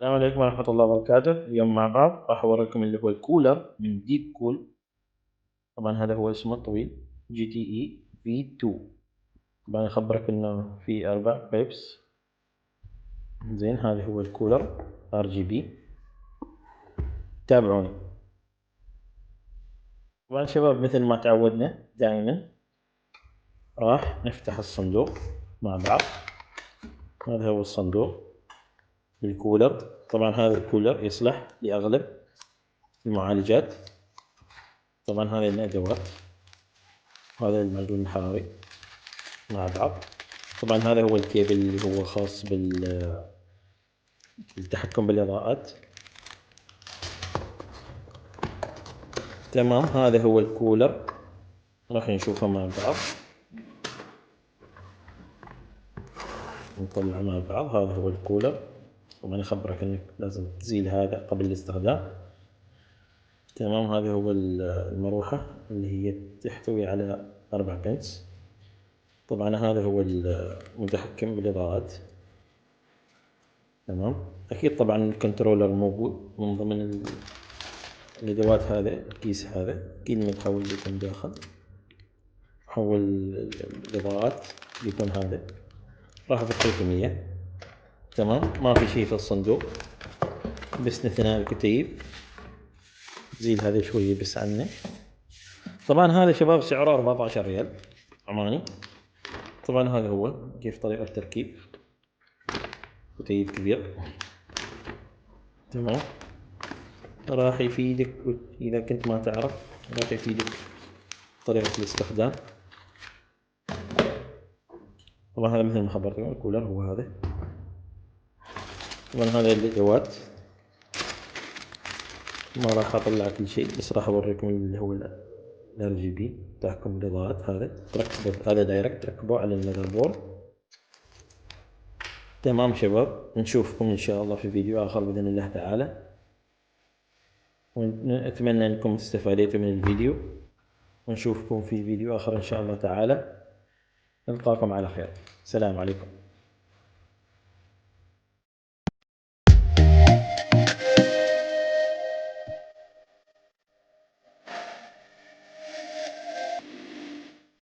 السلام عليكم ورحمة الله وبركاته. اليوم مع بعض راح أوريكم اللي هو الكولر من ديب كول. طبعا هذا هو اسمه الطويل GTE V2. طبعا أخبرك إنه في 4 بيبس. زين، هذا هو الكولر RGB. تابعوني. طبعا شباب، مثل ما تعودنا دائما راح نفتح الصندوق مع بعض. هذا هو الصندوق للكولر. طبعا هذا الكولر يصلح لأغلب المعالجات. طبعا هذه الأدوات، هذا المعجون الحراري مع بعض. طبعا هذا هو الكيبل اللي هو خاص بالتحكم بالإضاءات. تمام، هذا هو الكولر راح نشوفه مع بعض، نطلع مع بعض. هذا هو الكولر. طبعا أخبرك إنك لازم تزيل هذا قبل الاستخدام. تمام، هذا هو المروحة اللي هي تحتوي على 4 بنس. طبعا هذا هو المتحكم بالإضاءات. تمام، أكيد طبعا الكنترولر موجود من ضمن الأدوات. هذا الكيس، هذا أكيد متحول بيكون داخل محول الإضاءات، بيكون هذا. راح أفك الكمية. تمام، ما في شي في الصندوق باستثناء الكتيب. زيل هذا شوية بس عنه. طبعا هذا شباب سعره 14 ريال عماني. طبعا هذا هو كيف طريقة التركيب. كتيب كبير. تمام، راح يفيدك إذا كنت ما تعرف، راح يفيدك طريقة الاستخدام. طبعا هذا مثل ما خبرتكم الكولر هو هذا. طبعا هذا الأدوات، ما راح أطلع كل شيء بس راح أوريكم اللي هو RGB تحكم الإضاءات. هذا تركبه، هذا دايركت تركبه على المذر بورد. تمام شباب، نشوفكم إن شاء الله في فيديو آخر بإذن الله تعالى، وأتمنى أنكم استفادتوا من الفيديو، ونشوفكم في فيديو آخر إن شاء الله تعالى. نلقاكم على خير. السلام عليكم.